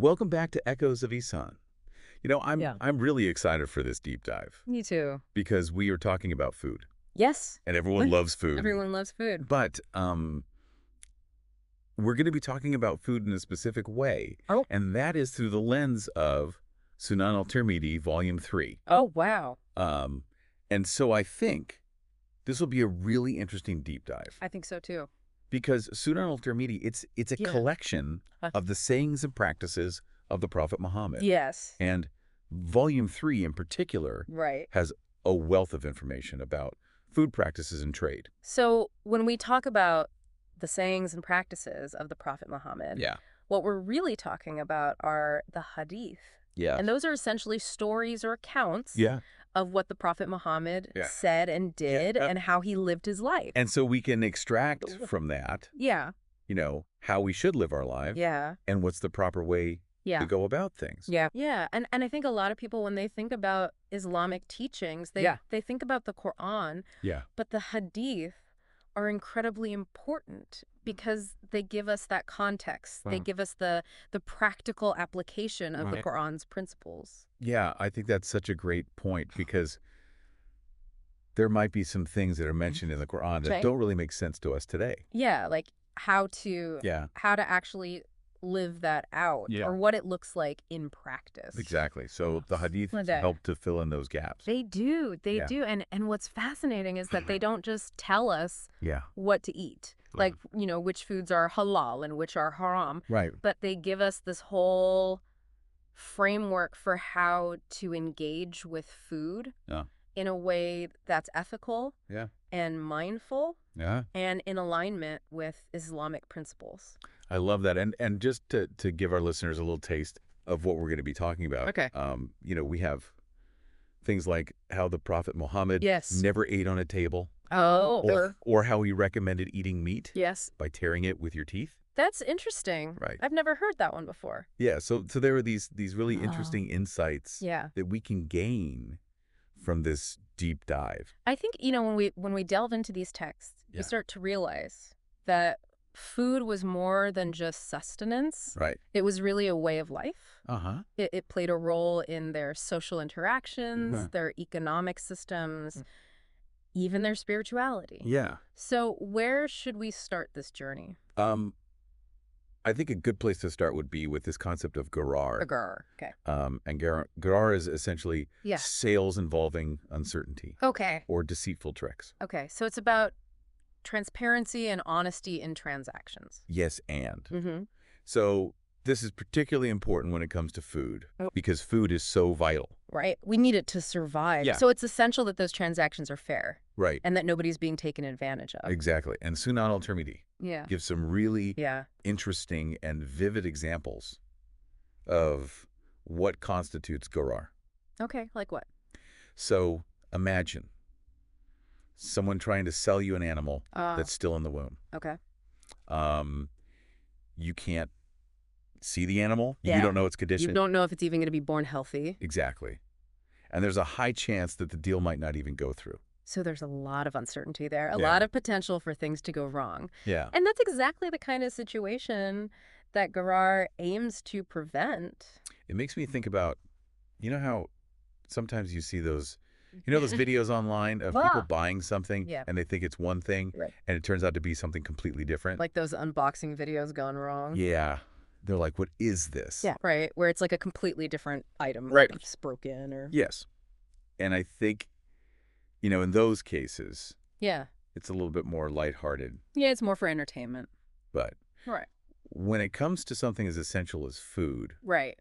Welcome back to Echoes of Ihsan. Yeah. I'm really excited for this deep dive Me too. because we are talking about food, Yes. and everyone loves food. Everyone loves food. But we're going to be talking about food in a specific way, Oh. and that is through the lens of Sunan al Tirmidhi, Volume 3. Oh, wow. And so I think this will be a really interesting deep dive I think so too. because Sunan al Tirmidhi, it's a Yeah. collection of the sayings and practices of the Prophet Muhammad. Yes. And Volume 3 in particular Right. has a wealth of information about food practices and trade. So when we talk about the sayings and practices of the Prophet Muhammad, Yeah. what we're really talking about are the Hadith. Yeah. And those are essentially stories or accounts Yeah. of what the Prophet Muhammad Yeah. said and did Yeah. and how he lived his life. And so we can extract from that, Yeah. how we should live our lives Yeah. and what's the proper way Yeah. to go about things. Yeah. Yeah. And I think a lot of people, when they think about Islamic teachings, they think about the Quran, Yeah. but the Hadith are incredibly important because they give us that context. They Wow. give us the practical application of the Right. Quran's principles. Yeah, I think that's such a great point because there might be some things that are mentioned in the Quran that Right. don't really make sense to us today. Yeah, like how to Yeah, actually live that out Yeah. or what it looks like in practice. exactly. So the hadith Well, that- help to fill in those gaps. They do. They Yeah. do. And what's fascinating is that they don't just tell us Yeah. what to eat, like, which foods are halal and which are haram, Right. but they give us this whole framework for how to engage with food Yeah. in a way that's ethical Yeah. and mindful Yeah. and in alignment with Islamic principles. I love that. And just to give our listeners a little taste of what we're going to be talking about. Okay. We have things like how the Prophet Muhammad Yes. never ate on a table Oh, or how he recommended eating meat yes. by tearing it with your teeth. That's interesting. Right. I've never heard that one before. Yeah, so there are these really Oh. interesting insights Yeah. that we can gain from this deep dive. I think, when we delve into these texts, Yeah. we start to realize that food was more than just sustenance. Right. It was really a way of life. Uh-huh. It played a role in their social interactions, Mhm. their economic systems, even their spirituality. Yeah. So where should we start this journey? I think a good place to start would be with this concept of garar. Agar. Okay. And garar is essentially Yeah. sales involving uncertainty Okay. or deceitful tricks. Okay. So it's about transparency and honesty in transactions. Yes, and. Mm-hmm. So this is particularly important when it comes to food Oh. because food is so vital. Right? We need it to survive. Yeah. So it's essential that those transactions are fair Right. and that nobody's being taken advantage of. Exactly. And Sunan al Tirmidhi Yeah. gives some really Yeah. interesting and vivid examples of what constitutes garar. Okay. Like what? So imagine someone trying to sell you an animal that's still in the womb. Okay. You can't see the animal. You Yeah. don't know its You condition. don't know if it's even going to be born healthy. Exactly. And there's a high chance that the deal might not even go through. So there's a lot of uncertainty there, a Yeah. lot of potential for things to go wrong. Yeah. And that's exactly the kind of situation that Garar aims to prevent. It makes me think about, how sometimes you see those videos online of people Ah. buying something Yeah. and they think it's one thing Right. and it turns out to be something completely different. Like those unboxing videos gone wrong. Yeah. They're like, what is this? Yeah. Right. Where it's like a completely different item. Right. Just broken or. Yes. And I think, in those cases, Yeah. it's a little bit more lighthearted. Yeah. It's more for entertainment. But Right. when it comes to something as essential as food, Right.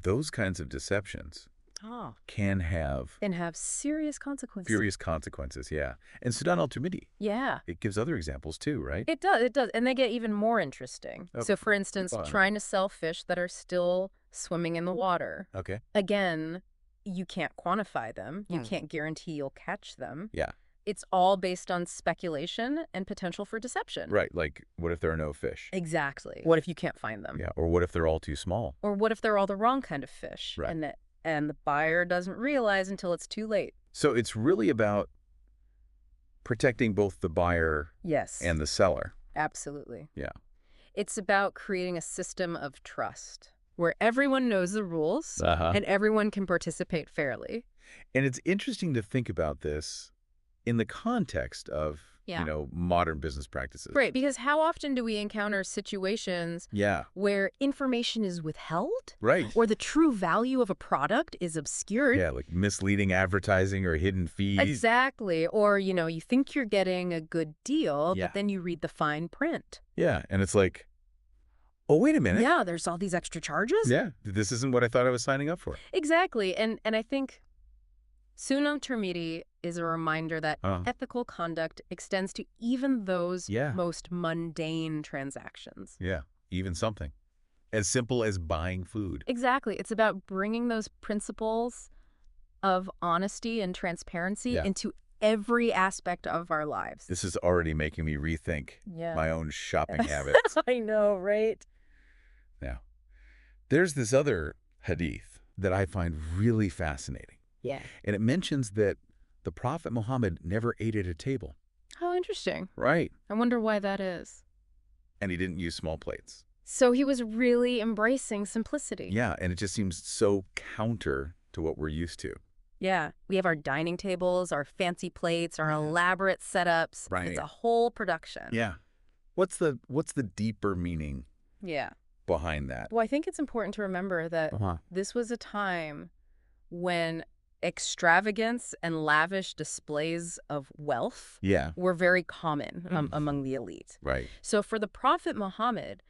those kinds of deceptions Oh. can have And have serious consequences. furious consequences. Yeah. And Sudan al Tirmidhi, Yeah. it gives other examples too, right? It does. It does. And they get even more interesting. Oh, So, for instance, fun. trying to sell fish that are still swimming in the water. Okay. Again, you can't quantify them. You can't guarantee you'll catch them. Yeah. It's all based on speculation and potential for deception. Right. Like, what if there are no fish? Exactly. What if you can't find them? Yeah. Or what if they're all too small? Or what if they're all the wrong kind of fish? Right. And the buyer doesn't realize until it's too late. So it's really about protecting both the buyer Yes. and the seller. Absolutely. Yeah. It's about creating a system of trust. where everyone knows the rules Uh-huh. and everyone can participate fairly. And it's interesting to think about this in the context of, modern business practices. Right, because how often do we encounter situations Yeah. where information is withheld? Right. Or the true value of a product is obscured? Yeah, like misleading advertising or hidden fees. Exactly. Or, you think you're getting a good deal, Yeah. but then you read the fine print. Yeah, and it's like, oh, wait a minute. Yeah, there's all these extra charges? Yeah, this isn't what I thought I was signing up for. Exactly. And I think Sunan al Tirmidhi is a reminder that Uh. ethical conduct extends to even those Yeah. most mundane transactions. Yeah, even something as simple as buying food. Exactly. It's about bringing those principles of honesty and transparency Yeah. into every aspect of our lives. This is already making me rethink Yeah. my own shopping habits. I know, right? Now, there's this other hadith that I find really fascinating. Yeah. And it mentions that the Prophet Muhammad never ate at a table. How interesting. Right. I wonder why that is. And he didn't use small plates. So he was really embracing simplicity. Yeah, and it just seems so counter to what we're used to. Yeah. We have our dining tables, our fancy plates, our elaborate setups. Right. It's a whole production. Yeah. What's the deeper meaning Yeah. behind that? Well, I think it's important to remember that this was a time when extravagance and lavish displays of wealth Yeah. were very common among the elite. Right. So for the Prophet Muhammad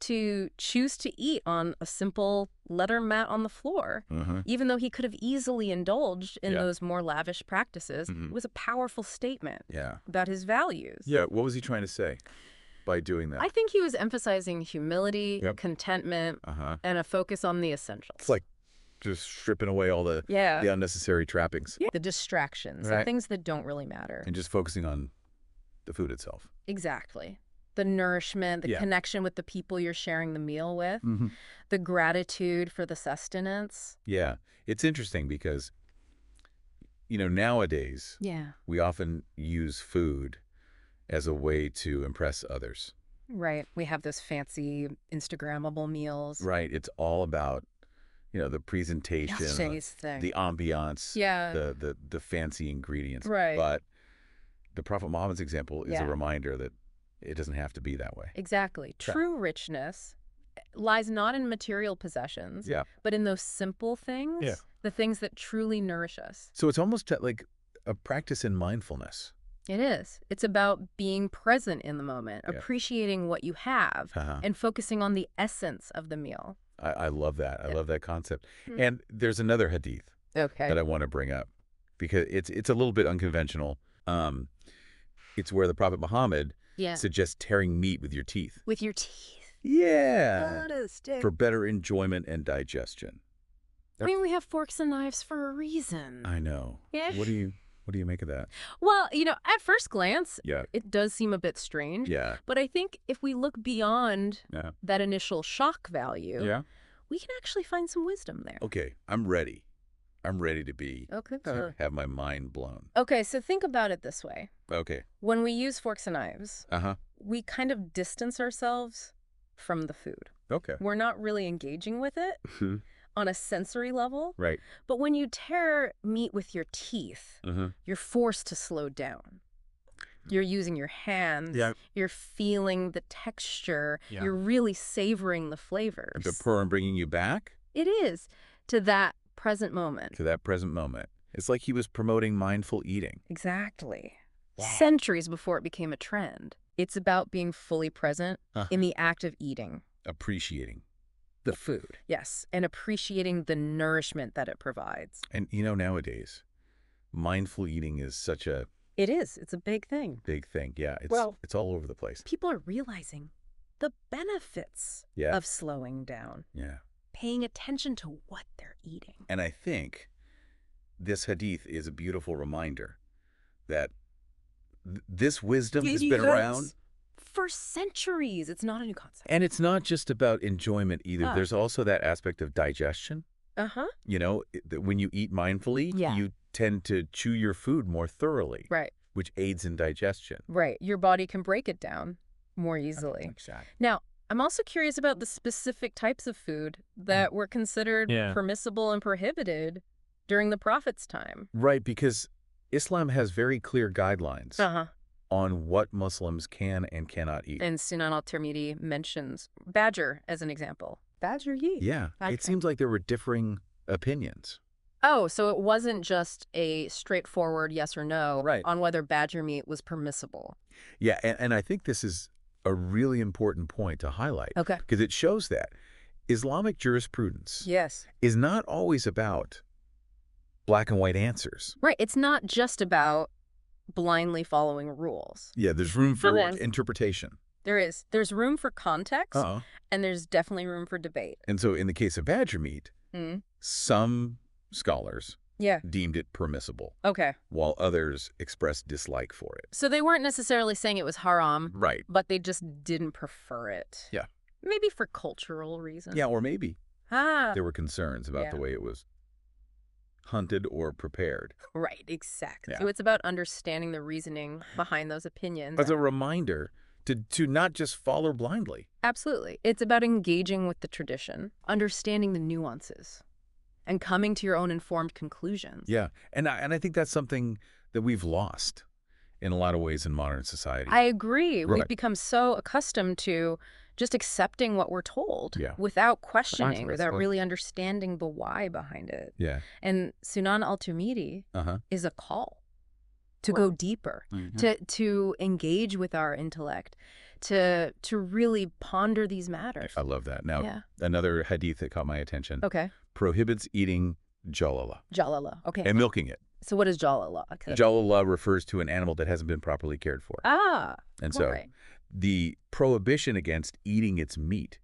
to choose to eat on a simple leather mat on the floor, even though he could have easily indulged in those more lavish practices, was a powerful statement about his values. Yeah. What was he trying to say by doing that? I think he was emphasizing humility, contentment, and a focus on the essentials. It's like just stripping away all the unnecessary trappings. The distractions, the things that don't really matter. And just focusing on the food itself. Exactly. The nourishment, the connection with the people you're sharing the meal with, the gratitude for the sustenance. Yeah. It's interesting because, nowadays, we often use food as a way to impress others. Right. We have those fancy Instagrammable meals. Right. It's all about, the presentation, the ambiance, the fancy ingredients. Right. But the Prophet Muhammad's example is a reminder that it doesn't have to be that way. Exactly. True richness lies not in material possessions, but in those simple things, the things that truly nourish us. So it's almost like a practice in mindfulness. It is. It's about being present in the moment, appreciating what you have, and focusing on the essence of the meal. I love that. I love that concept. And there's another hadith that I want to bring up because it's a little bit unconventional. It's where the Prophet Muhammad suggests tearing meat with your teeth. With your teeth. Yeah. Stick. For better enjoyment and digestion. I mean, we have forks and knives for a reason. I know. Yeah. What do you make of that? Well, at first glance, Yeah. it does seem a bit strange. Yeah. But I think if we look beyond that initial shock value, we can actually find some wisdom there. Okay, I'm ready. I'm ready to be Okay. have my mind blown. Okay, so think about it this way. Okay. When we use forks and knives, we kind of distance ourselves from the food. Okay. We're not really engaging with it on a sensory level. Right. But when you tear meat with your teeth, you're forced to slow down. You're using your hands. Yeah. You're feeling the texture. Yeah. You're really savoring the flavors. The program bringing you back? It is. To that present moment. To that present moment. It's like he was promoting mindful eating. Exactly. Wow. Centuries before it became a trend. It's about being fully present in the act of eating. Appreciating the food. Yes, and appreciating the nourishment that it provides. And nowadays, mindful eating is such a... It is. It's a big thing. Big thing, yeah. It's all over the place. People are realizing the benefits of slowing down. Yeah. Paying attention to what they're eating. And I think this hadith is a beautiful reminder that this wisdom has been around for centuries. It's not a new concept. And it's not just about enjoyment either. There's also that aspect of digestion. When you eat mindfully, you tend to chew your food more thoroughly. Right. Which aids in digestion. Right. Your body can break it down more easily. Exactly. Now, I'm also curious about the specific types of food that were considered permissible and prohibited during the Prophet's time. Right, because Islam has very clear guidelines on what Muslims can and cannot eat. And Sunan al Tirmidhi mentions badger as an example. Badger yeet. Yeah, it seems like there were differing opinions. Oh, so it wasn't just a straightforward yes or no on whether badger meat was permissible. Yeah, and I think this is a really important point to highlight. Okay. Because it shows that Islamic jurisprudence is not always about black and white answers. Right. It's not just about blindly following rules. Yeah, there's room for interpretation. There is. There's room for context, and there's definitely room for debate. And so in the case of badger meat, some scholars deemed it permissible. Okay. While others expressed dislike for it. So they weren't necessarily saying it was haram. Right. But they just didn't prefer it. Yeah. Maybe for cultural reasons. Yeah, or maybe there were concerns about the way it was hunted or prepared. Right, exactly. So it's about understanding the reasoning behind those opinions. As a reminder to not just follow blindly. Absolutely. It's about engaging with the tradition, understanding the nuances, and coming to your own informed conclusions. Yeah, and I think that's something that we've lost in a lot of ways in modern society. I agree. Right. We've become so accustomed to just accepting what we're told without questioning, without really understanding the why behind it. Yeah. And Sunan al Tirmidhi is a call to go deeper, to engage with our intellect, to really ponder these matters. I love that. Now, another hadith that caught my attention. Okay. Prohibits eating jalala. Jalala, okay. And milking it. So what is jalala? Jalala refers to an animal that hasn't been properly cared for. And so the prohibition against eating its meat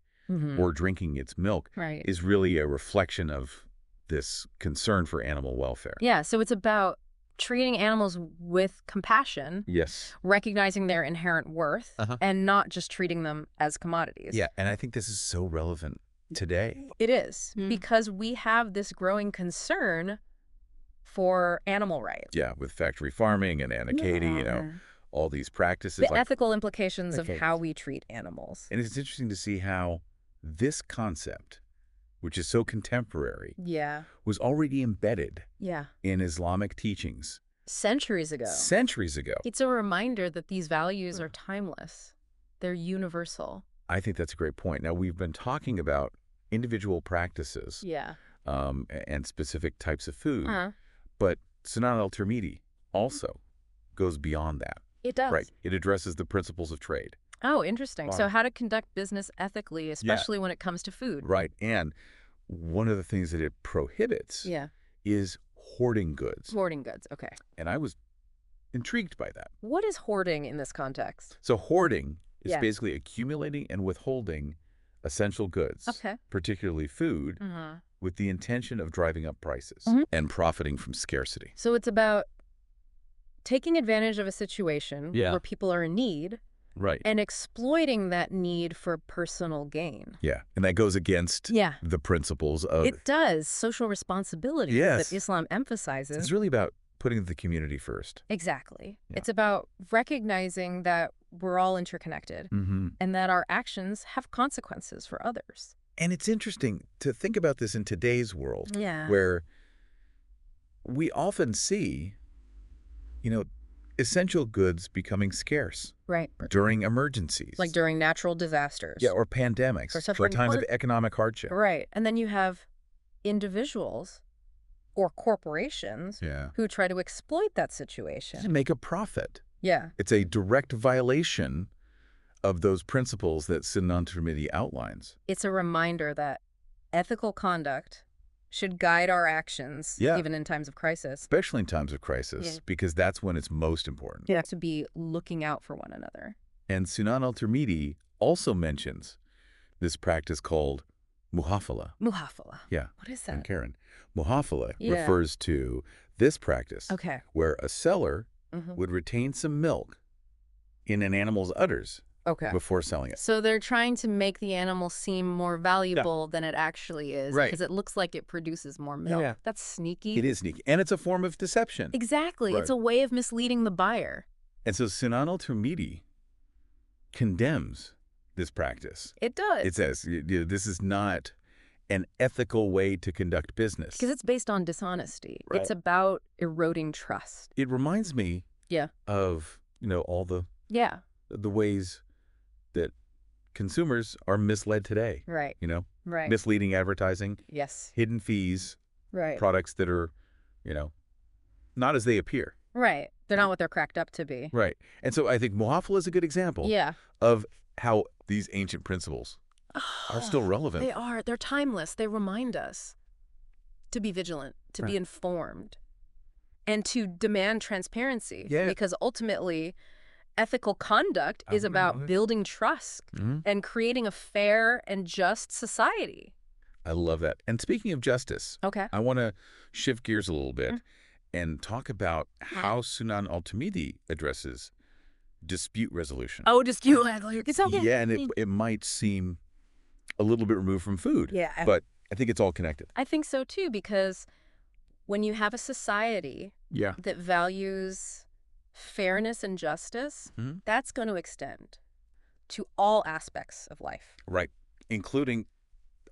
or drinking its milk is really a reflection of this concern for animal welfare. Yeah, so it's about treating animals with compassion. Yes. Recognizing their inherent worth and not just treating them as commodities. Yeah, and I think this is so relevant today. It is, because we have this growing concern for animal rights. Yeah, with factory farming and Anna Katie, you know, all these practices. The ethical implications of how we treat animals. And it's interesting to see how this concept, which is so contemporary, was already embedded in Islamic teachings. Centuries ago. Centuries ago. It's a reminder that these values are timeless. They're universal. I think that's a great point. Now, we've been talking about individual practices and specific types of food, but Sunan al Tirmidhi also goes beyond that. It does. Right. It addresses the principles of trade. Oh, interesting. So how to conduct business ethically, especially when it comes to food. Right. And one of the things that it prohibits is hoarding goods. Hoarding goods. Okay. And I was intrigued by that. What is hoarding in this context? So hoarding is basically accumulating and withholding essential goods, particularly food, with the intention of driving up prices and profiting from scarcity. So it's about taking advantage of a situation where people are in need and exploiting that need for personal gain. Yeah, and that goes against the principles of... It does. Social responsibility that Islam emphasizes. It's really about putting the community first. Exactly. Yeah. It's about recognizing that we're all interconnected and that our actions have consequences for others. And it's interesting to think about this in today's world where we often see, you know, essential goods becoming scarce during emergencies. Like during natural disasters. Yeah, or pandemics, or times of economic hardship. Right. And then you have individuals or corporations who try to exploit that situation. To make a profit. Yeah. It's a direct violation of those principles that Sunan al Tirmidhi outlines. It's a reminder that ethical conduct should guide our actions, even in times of crisis. Especially in times of crisis, because that's when it's most important. Yeah, to be looking out for one another. And Sunan al Tirmidhi also mentions this practice called muhafala. Muhafala. Yeah. What is that? And Karen, muhafala refers to this practice where a seller would retain some milk in an animal's udders before selling it. So they're trying to make the animal seem more valuable than it actually is because it looks like it produces more milk. Yeah. That's sneaky. It is sneaky. And it's a form of deception. Exactly. Right. It's a way of misleading the buyer. And so Sunan al Tirmidhi condemns this practice. It does. It says this is not an ethical way to conduct business. Because it's based on dishonesty. Right. It's about eroding trust. It reminds me of, all the ways that consumers are misled today. Right. Right. Misleading advertising. Yes. Hidden fees. Right. Products that are, not as they appear. Right. They're not what they're cracked up to be. Right. And so I think Muhafala is a good example of how these ancient principles are still relevant. They are. They're timeless. They remind us to be vigilant, to be informed, and to demand transparency. Yeah. Because ultimately, ethical conduct is about building trust and creating a fair and just society. I love that. And speaking of justice, I want to shift gears a little bit and talk about how Sunan al Tirmidhi addresses dispute resolution. Oh, dispute resolution. It's okay. Yeah, and it might seem a little bit removed from food. Yeah. But I think it's all connected. I think so, too, because when you have a society that values fairness and justice, that's going to extend to all aspects of life. Right, including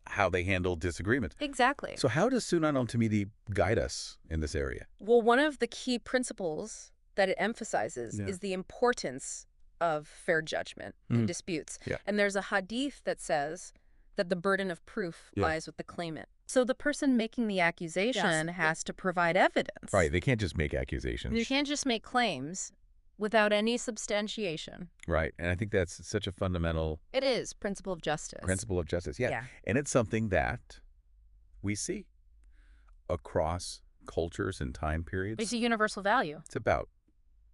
how they handle disagreement. Exactly. So how does Sunan al Tirmidhi guide us in this area? Well, one of the key principles that it emphasizes is the importance of fair judgment in disputes. Yeah. And there's a hadith that says that the burden of proof lies with the claimant. So the person making the accusation has to provide evidence. Right. They can't just make accusations. You can't just make claims without any substantiation. Right. And I think that's such a fundamental... It is. Principle of justice. Principle of justice. Yeah. And it's something that we see across cultures and time periods. It's a universal value. It's about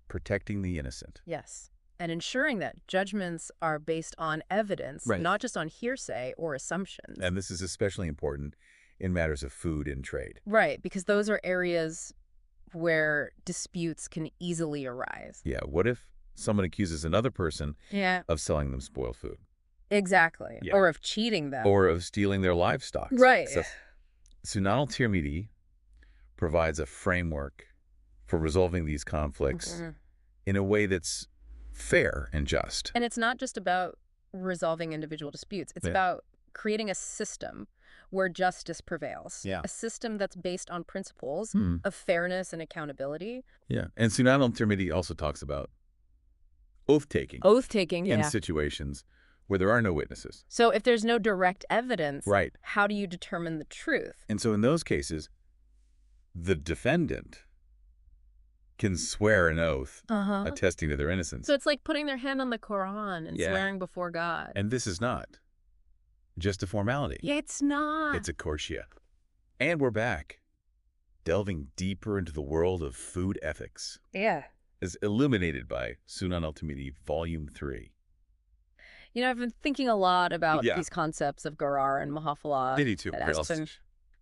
protecting the innocent. Yes. And ensuring that judgments are based on evidence, not just on hearsay or assumptions. And this is especially important in matters of food and trade. Right, because those are areas where disputes can easily arise. Yeah, what if someone accuses another person of selling them spoiled food? Exactly. Yeah. Or of cheating them. Or of stealing their livestock. Right. So, Sunan al Tirmidhi provides a framework for resolving these conflicts in a way that's fair and just. And it's not just about resolving individual disputes. It's about creating a system where justice prevails. Yeah. A system that's based on principles of fairness and accountability. Yeah. And Sunan al Tirmidhi also talks about oath-taking. Oath-taking, in situations where there are no witnesses. So if there's no direct evidence, how do you determine the truth? And so in those cases, the defendant can swear an oath attesting to their innocence. So it's like putting their hand on the Quran and swearing before God. And this is not just a formality. Yeah, it's not. It's a courtship. And we're back, delving deeper into the world of food ethics. Yeah. As illuminated by Sunan al Tirmidhi, Volume 3. You know, I've been thinking a lot about these concepts of Garar and Muhafala. They do too.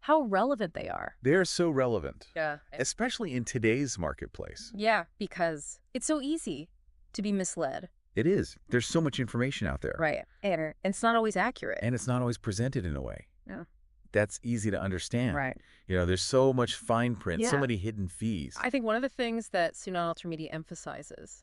How relevant they are. They're so relevant. Yeah. Especially in today's marketplace. Yeah, because it's so easy to be misled. It is. There's so much information out there. Right. And it's not always accurate. And it's not always presented in a way that's easy to understand. Right. You know, there's so much fine print, so many hidden fees. I think one of the things that Sunan al Tirmidhi emphasizes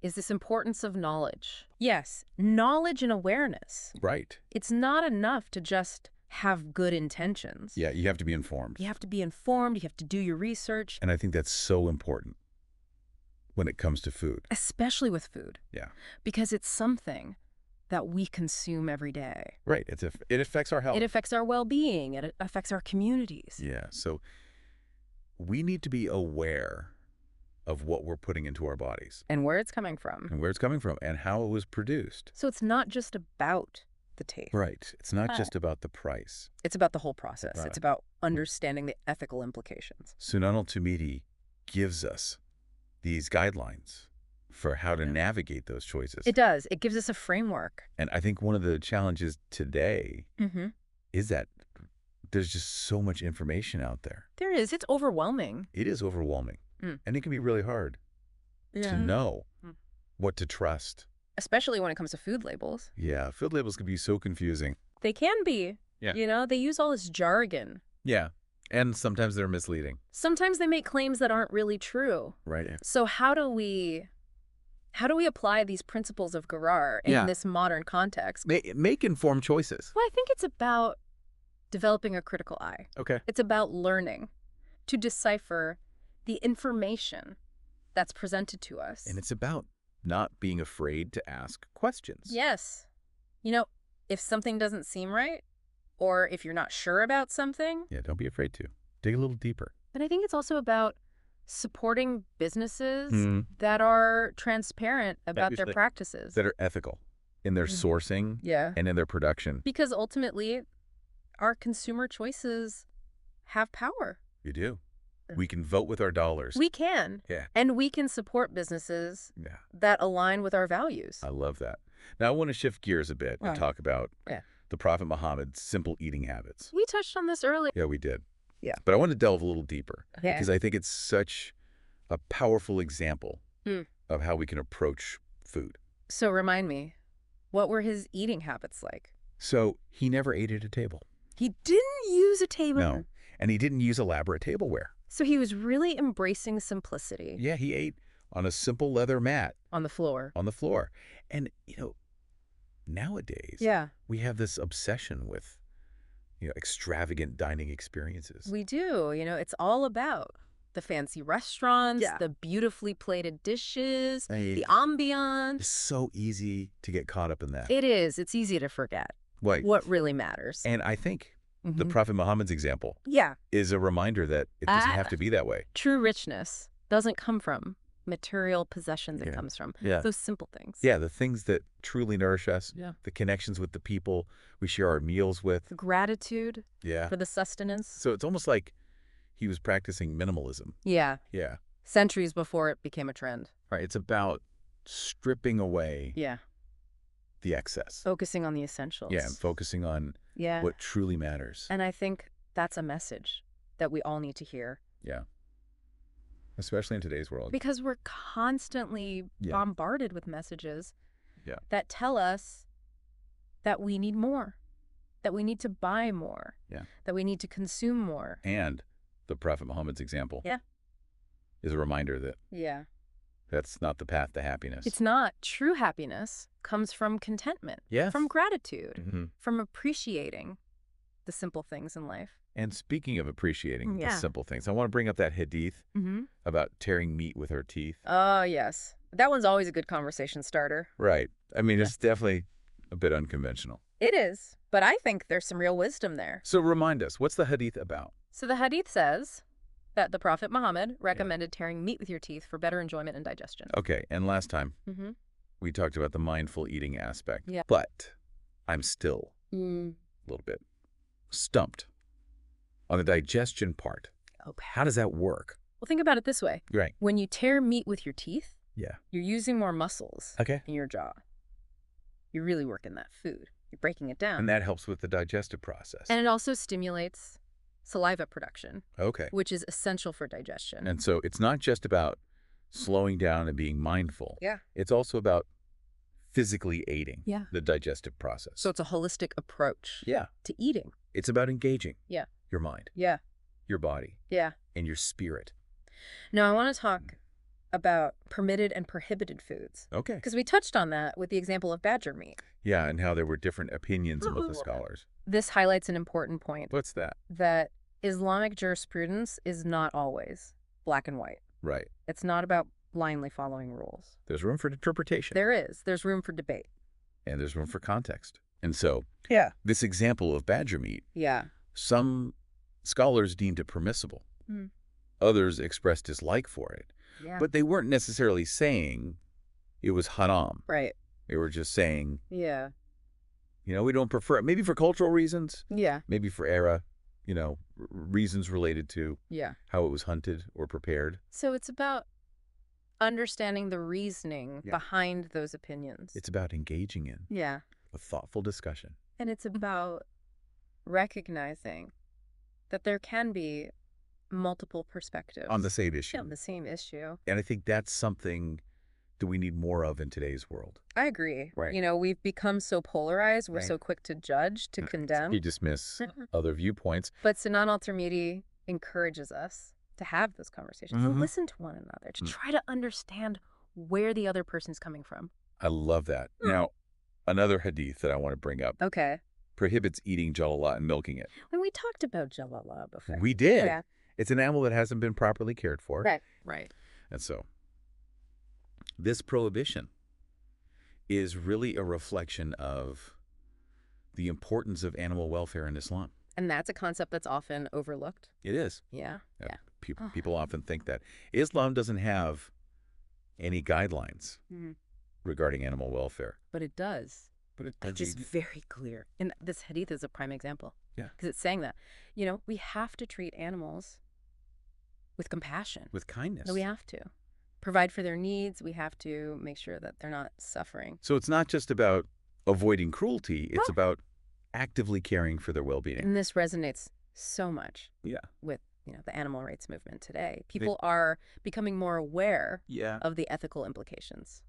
is this importance of knowledge. Yes, knowledge and awareness. Right. It's not enough to just have good intentions. Yeah, you have to be informed. You have to be informed. You have to do your research. And I think that's so important when it comes to food. Especially with food. Yeah. Because it's something that we consume every day. Right. It affects our health. It affects our well-being. It affects our communities. Yeah. So we need to be aware of what we're putting into our bodies. And where it's coming from. And where it's coming from and how it was produced. So it's not just about the taste. Right. It's not just about the price. It's about the whole process. It's about understanding the ethical implications. Sunan al Tirmidhi gives us these guidelines for how to navigate those choices. It does. It gives us a framework. And I think one of the challenges today is that there's just so much information out there. There is. It's overwhelming. It is overwhelming. And it can be really hard to know what to trust. Especially when it comes to food labels. Yeah, food labels can be so confusing. They can be. Yeah. You know, they use all this jargon. Yeah, and sometimes they're misleading. Sometimes they make claims that aren't really true. Right. So how do we How do we apply these principles of Gharar in this modern context? Make informed choices. Well, I think it's about developing a critical eye. Okay. It's about learning to decipher the information that's presented to us. And it's about not being afraid to ask questions. Yes. You know, if something doesn't seem right, or if you're not sure about something. Yeah, don't be afraid to. Dig a little deeper. But I think it's also about supporting businesses that are transparent about their practices. That are ethical in their sourcing and in their production. Because ultimately, our consumer choices have power. You do. We can vote with our dollars. We can. Yeah. And we can support businesses that align with our values. I love that. Now, I want to shift gears a bit and talk about the Prophet Muhammad's simple eating habits. We touched on this earlier. Yeah, we did. Yeah. But I want to delve a little deeper because I think it's such a powerful example of how we can approach food. So remind me, what were his eating habits like? So he never ate at a table. He didn't use a table? No. And he didn't use elaborate tableware. So he was really embracing simplicity. Yeah, he ate on a simple leather mat. On the floor. On the floor. And, you know, nowadays, we have this obsession with, you know, extravagant dining experiences. We do. You know, it's all about the fancy restaurants, the beautifully plated dishes, the ambiance. It's so easy to get caught up in that. It is. It's easy to forget what really matters. And I think the Prophet Muhammad's example is a reminder that it doesn't have to be that way. True richness doesn't come from material possessions. It comes from those simple things. Yeah, the things that truly nourish us, the connections with the people we share our meals with. The gratitude for the sustenance. So it's almost like he was practicing minimalism. Yeah. Yeah. Centuries before it became a trend. Right. It's about stripping away the excess. Focusing on the essentials. Yeah, and focusing on what truly matters. And I think that's a message that we all need to hear. Yeah. Especially in today's world. Because we're constantly bombarded with messages that tell us that we need more, that we need to buy more, that we need to consume more. And the Prophet Muhammad's example is a reminder that that's not the path to happiness. It's not. True happiness comes from contentment, from gratitude, from appreciating the simple things in life. And speaking of appreciating the simple things, I want to bring up that hadith about tearing meat with her teeth. Oh, yes. That one's always a good conversation starter. Right. I mean, it's definitely a bit unconventional. It is, but I think there's some real wisdom there. So remind us, what's the hadith about? So the hadith says that the Prophet Muhammad recommended tearing meat with your teeth for better enjoyment and digestion. Okay, and last time we talked about the mindful eating aspect. Yeah. But I'm still a little bit stumped on the digestion part. Okay. How does that work? Well, think about it this way. Right. When you tear meat with your teeth, you're using more muscles in your jaw. You're really working that food. You're breaking it down. And that helps with the digestive process. And it also stimulates saliva production, okay, which is essential for digestion. And so it's not just about slowing down and being mindful. Yeah. It's also about physically aiding the digestive process. So it's a holistic approach to eating. It's about engaging your mind, your body, and your spirit. Now, I want to talk about permitted and prohibited foods. Okay. Because we touched on that with the example of badger meat. Yeah, and how there were different opinions among the scholars. This highlights an important point. What's that? That Islamic jurisprudence is not always black and white. Right. It's not about blindly following rules. There's room for interpretation. There is. There's room for debate. And there's room for context. And so this example of badger meat, some scholars deemed it permissible. Others expressed dislike for it. But they weren't necessarily saying it was haram. Right. They were just saying, you know, we don't prefer it. Maybe for cultural reasons. Maybe for era, you know, reasons related to how it was hunted or prepared. So it's about understanding the reasoning behind those opinions. It's about engaging in a thoughtful discussion. And it's about recognizing that there can be multiple perspectives on the same issue. On the same issue. And I think that's something that we need more of in today's world. I agree. Right. You know, we've become so polarized. We're so quick to judge, to condemn. You dismiss other viewpoints. But Sunan al Tirmidhi encourages us to have those conversations, to listen to one another, to try to understand where the other person's coming from. I love that. Now, another hadith that I want to bring up. Okay. Prohibits eating jalala and milking it. When we talked about jalala before. We did. Yeah. It's an animal that hasn't been properly cared for. Right. And so, this prohibition is really a reflection of the importance of animal welfare in Islam. And that's a concept that's often overlooked. It is. Yeah. People often think that. Islam doesn't have any guidelines regarding animal welfare. But it does. It's just very clear. And this hadith is a prime example. Yeah. Because it's saying that, we have to treat animals with compassion. With kindness. No, we have to. Provide for their needs. We have to make sure that they're not suffering. So it's not just about avoiding cruelty. It's about actively caring for their well-being. And this resonates so much with the animal rights movement today. People are becoming more aware of the ethical implications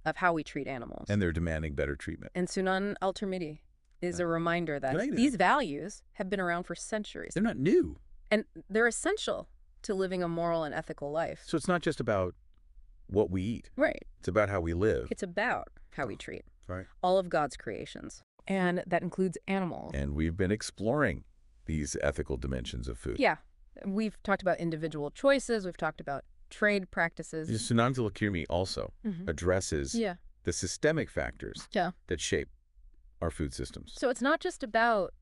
of how we treat animals. And they're demanding better treatment. And Sunan al Tirmidhi is a reminder that these values have been around for centuries. They're not new. And they're essential to living a moral and ethical life. So it's not just about what we eat. Right. It's about how we live. It's about how we treat right. all of God's creations. And that includes animals. And we've been exploring these ethical dimensions of food. Yeah. We've talked about individual choices. We've talked about trade practices. Sunan al Tirmidhi also addresses the systemic factors that shape our food systems. So it's not just about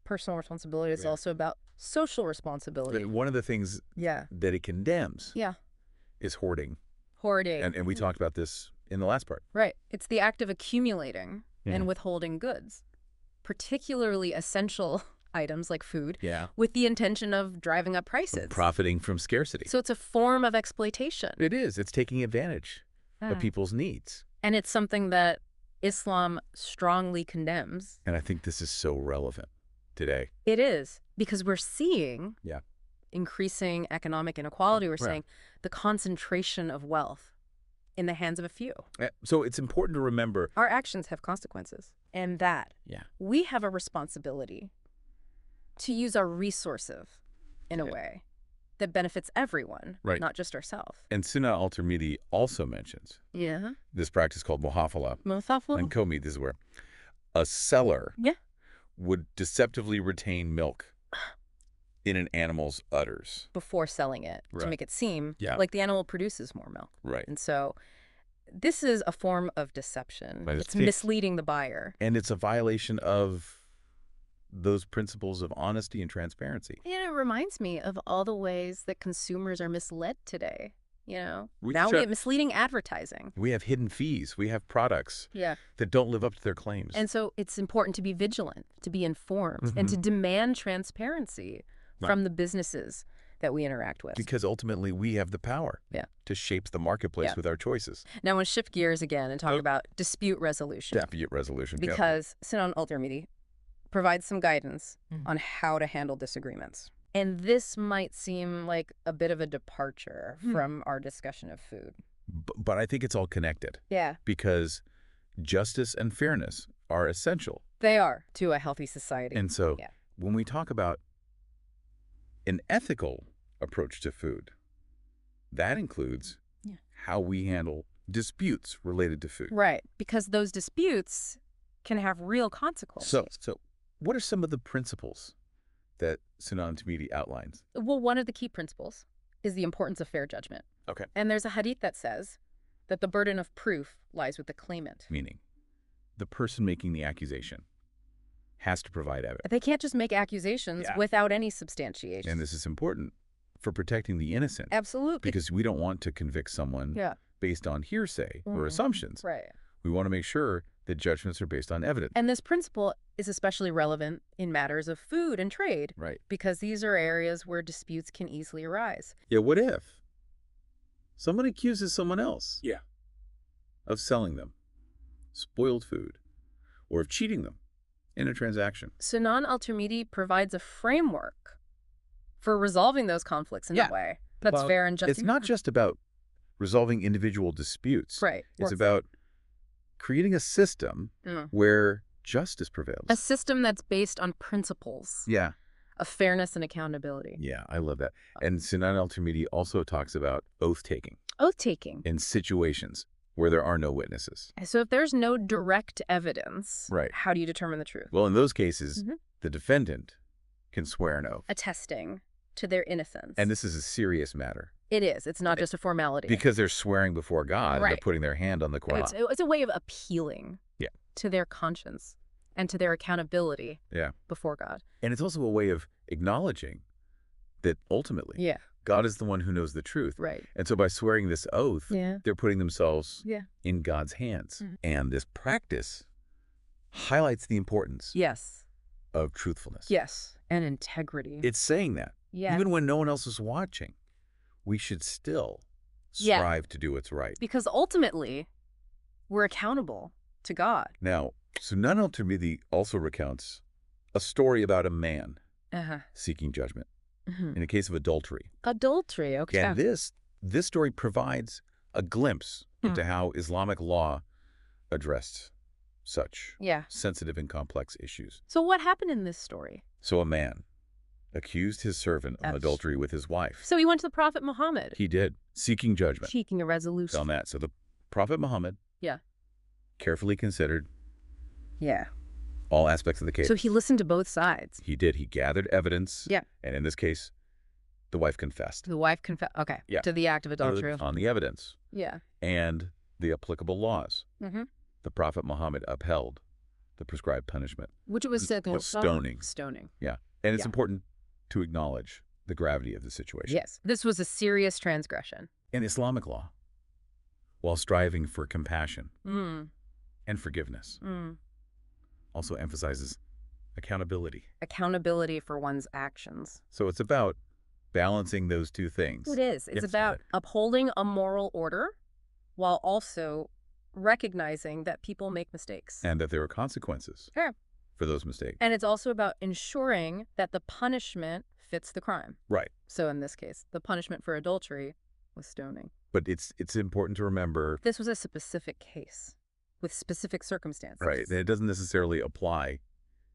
personal responsibility. It's also about social responsibility. One of the things that it condemns is hoarding. And we talked about this in the last part. Right. It's the act of accumulating and withholding goods, particularly essential items like food, with the intention of driving up prices. Profiting from scarcity. So it's a form of exploitation. It is. It's taking advantage of people's needs. And it's something that Islam strongly condemns. And I think this is so relevant today. It is, because we're seeing increasing economic inequality. We're seeing the concentration of wealth in the hands of a few. So it's important to remember our actions have consequences, and that we have a responsibility to use our resources in a way that benefits everyone, not just ourselves. And Sunan al Tirmidhi also mentions this practice called muhafala. And Komi, this is where a seller would deceptively retain milk in an animal's udders before selling it to make it seem like the animal produces more milk. Right. And so this is a form of deception. It's misleading the buyer. And it's a violation of those principles of honesty and transparency. And it reminds me of all the ways that consumers are misled today. Now we get misleading advertising. We have hidden fees. We have products that don't live up to their claims. And so it's important to be vigilant, to be informed, and to demand transparency from the businesses that we interact with. Because ultimately we have the power to shape the marketplace with our choices. Now I want to shift gears again and talk about dispute resolution. Dispute resolution. Because Sunan al Tirmidhi provides some guidance on how to handle disagreements. And this might seem like a bit of a departure from our discussion of food. But I think it's all connected. Yeah. Because justice and fairness are essential. They are to a healthy society. And so when we talk about an ethical approach to food, that includes how we handle disputes related to food. Right. Because those disputes can have real consequences. So what are some of the principles that Sunan al Tirmidhi outlines? Well, one of the key principles is the importance of fair judgment. Okay. And there's a hadith that says that the burden of proof lies with the claimant. Meaning, the person making the accusation has to provide evidence. They can't just make accusations without any substantiation. And this is important for protecting the innocent. Absolutely. Because we don't want to convict someone based on hearsay or assumptions. Right. We want to make sure that judgments are based on evidence. And this principle is especially relevant in matters of food and trade. Right. Because these are areas where disputes can easily arise. Yeah, what if someone accuses someone else of selling them spoiled food or of cheating them in a transaction? Sunan al Tirmidhi provides a framework for resolving those conflicts in a way that's fair and just. It's not just about resolving individual disputes. Right. It's about creating a system where justice prevails. A system that's based on principles. Yeah. Of fairness and accountability. Yeah, I love that. And Sunan al Tirmidhi also talks about oath-taking. Oath-taking. In situations where there are no witnesses. So if there's no direct evidence, how do you determine the truth? Well, in those cases, the defendant can swear an oath. Attesting to their innocence. And this is a serious matter. It is. It's not just a formality. Because they're swearing before God. They're putting their hand on the Quran. It's a way of appealing to their conscience and to their accountability before God. And it's also a way of acknowledging that ultimately God is the one who knows the truth. Right. And so by swearing this oath, they're putting themselves in God's hands. And this practice highlights the importance of truthfulness. Yes. And integrity. It's saying that. Even when no one else is watching, we should still strive to do what's right. Because ultimately, we're accountable to God. Now, Sunan al Tirmidhi also recounts a story about a man seeking judgment in a case of adultery. Adultery, okay. And this story provides a glimpse into how Islamic law addressed such sensitive and complex issues. So what happened in this story? So a man accused his servant of adultery with his wife. So he went to the Prophet Muhammad. He did, seeking judgment. Seeking a resolution. On that. So the Prophet Muhammad carefully considered all aspects of the case. So he listened to both sides. He did. He gathered evidence. And in this case, the wife confessed. The wife confessed, to the act of adultery. On the evidence. And the applicable laws. The Prophet Muhammad upheld the prescribed punishment. Which was stoning. Stoning. Yeah. And it's important to acknowledge the gravity of the situation. Yes. This was a serious transgression. In Islamic law, while striving for compassion and forgiveness, also emphasizes accountability. Accountability for one's actions. So it's about balancing those two things. It is. It's about upholding a moral order while also recognizing that people make mistakes. And that there are consequences for those mistakes. And it's also about ensuring that the punishment fits the crime. Right. So in this case, the punishment for adultery was stoning. But it's important to remember this was a specific case with specific circumstances. Right. And it doesn't necessarily apply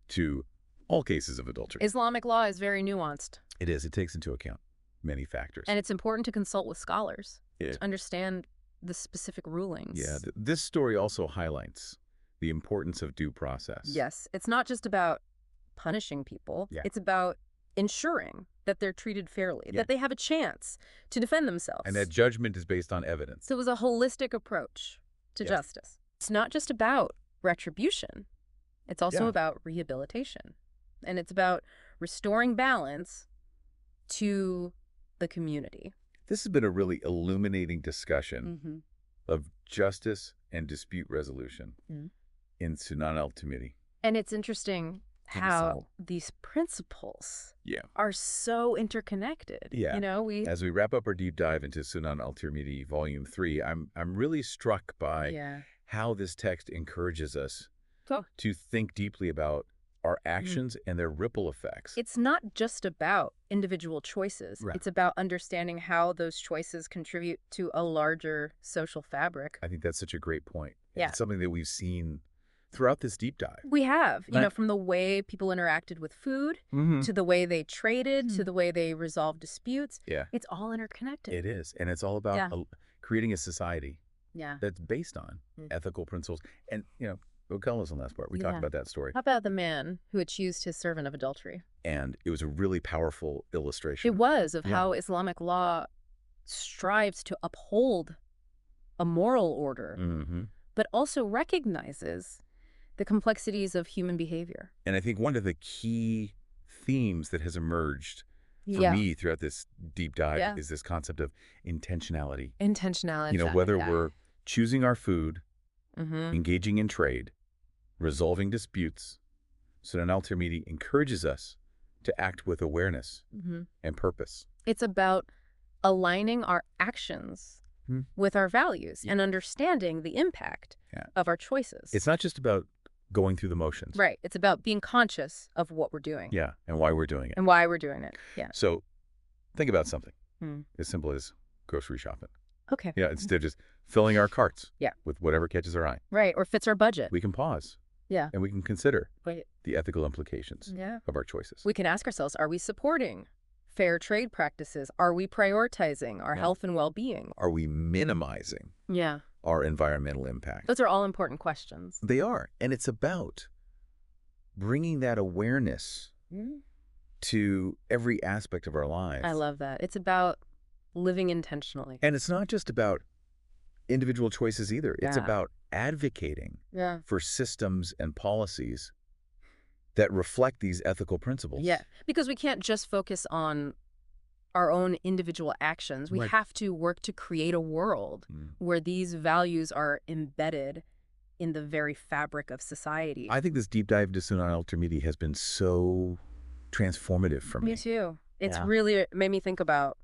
to all cases of adultery. Islamic law is very nuanced. It is. It takes into account many factors. And it's important to consult with scholars to understand the specific rulings. Yeah. This story also highlights the importance of due process. Yes. It's not just about punishing people. It's about ensuring that they're treated fairly, that they have a chance to defend themselves. And that judgment is based on evidence. So it was a holistic approach to justice. It's not just about retribution. It's also about rehabilitation. And it's about restoring balance to the community. This has been a really illuminating discussion of justice and dispute resolution in Sunan al Tirmidhi. And it's interesting how these principles are so interconnected. Yeah. You know, as we wrap up our deep dive into Sunan al Tirmidhi Volume 3, I'm really struck by how this text encourages us to think deeply about our actions and their ripple effects. It's not just about individual choices. Right. It's about understanding how those choices contribute to a larger social fabric. I think that's such a great point. Yeah. It's something that we've seen throughout this deep dive. We have, you know, from the way people interacted with food to the way they traded to the way they resolved disputes. Yeah. It's all interconnected. It is. And it's all about creating a society that's based on ethical principles. And, you know, we'll tell us on that part. We talked about that story. How about the man who accused his servant of adultery? And it was a really powerful illustration. It was, of how Islamic law strives to uphold a moral order, but also recognizes the complexities of human behavior. And I think one of the key themes that has emerged for me throughout this deep dive is this concept of intentionality. Intentionality. You know, whether we're choosing our food, engaging in trade, resolving disputes, Sunan al Tirmidhi encourages us to act with awareness and purpose. It's about aligning our actions with our values and understanding the impact of our choices. It's not just about going through the motions. Right. It's about being conscious of what we're doing. Yeah, and why we're doing it. And why we're doing it. Yeah. So think about something as simple as grocery shopping. Okay. Yeah, instead of just filling our carts with whatever catches our eye. Right, or fits our budget. We can pause. Yeah. And we can consider the ethical implications of our choices. We can ask ourselves, are we supporting fair trade practices? Are we prioritizing our health and well-being? Are we minimizing our environmental impact? Those are all important questions. They are. And it's about bringing that awareness to every aspect of our lives. I love that. It's about living intentionally. And it's not just about individual choices either. It's about advocating for systems and policies that reflect these ethical principles. Yeah, because we can't just focus on our own individual actions. We have to work to create a world where these values are embedded in the very fabric of society. I think this deep dive into Sunan al Tirmidhi has been so transformative for me. Me too. It's really made me think about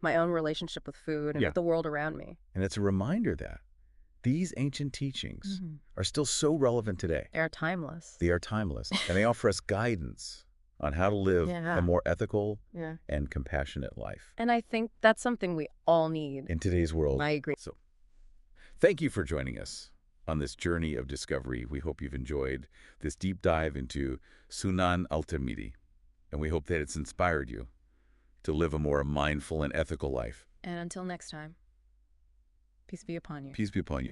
my own relationship with food and with the world around me. And it's a reminder that these ancient teachings are still so relevant today. They are timeless. They are timeless. And they offer us guidance on how to live a more ethical and compassionate life. And I think that's something we all need. In today's world. I agree. So, thank you for joining us on this journey of discovery. We hope you've enjoyed this deep dive into Sunan al Tirmidhi. And we hope that it's inspired you to live a more mindful and ethical life. And until next time, peace be upon you. Peace be upon you.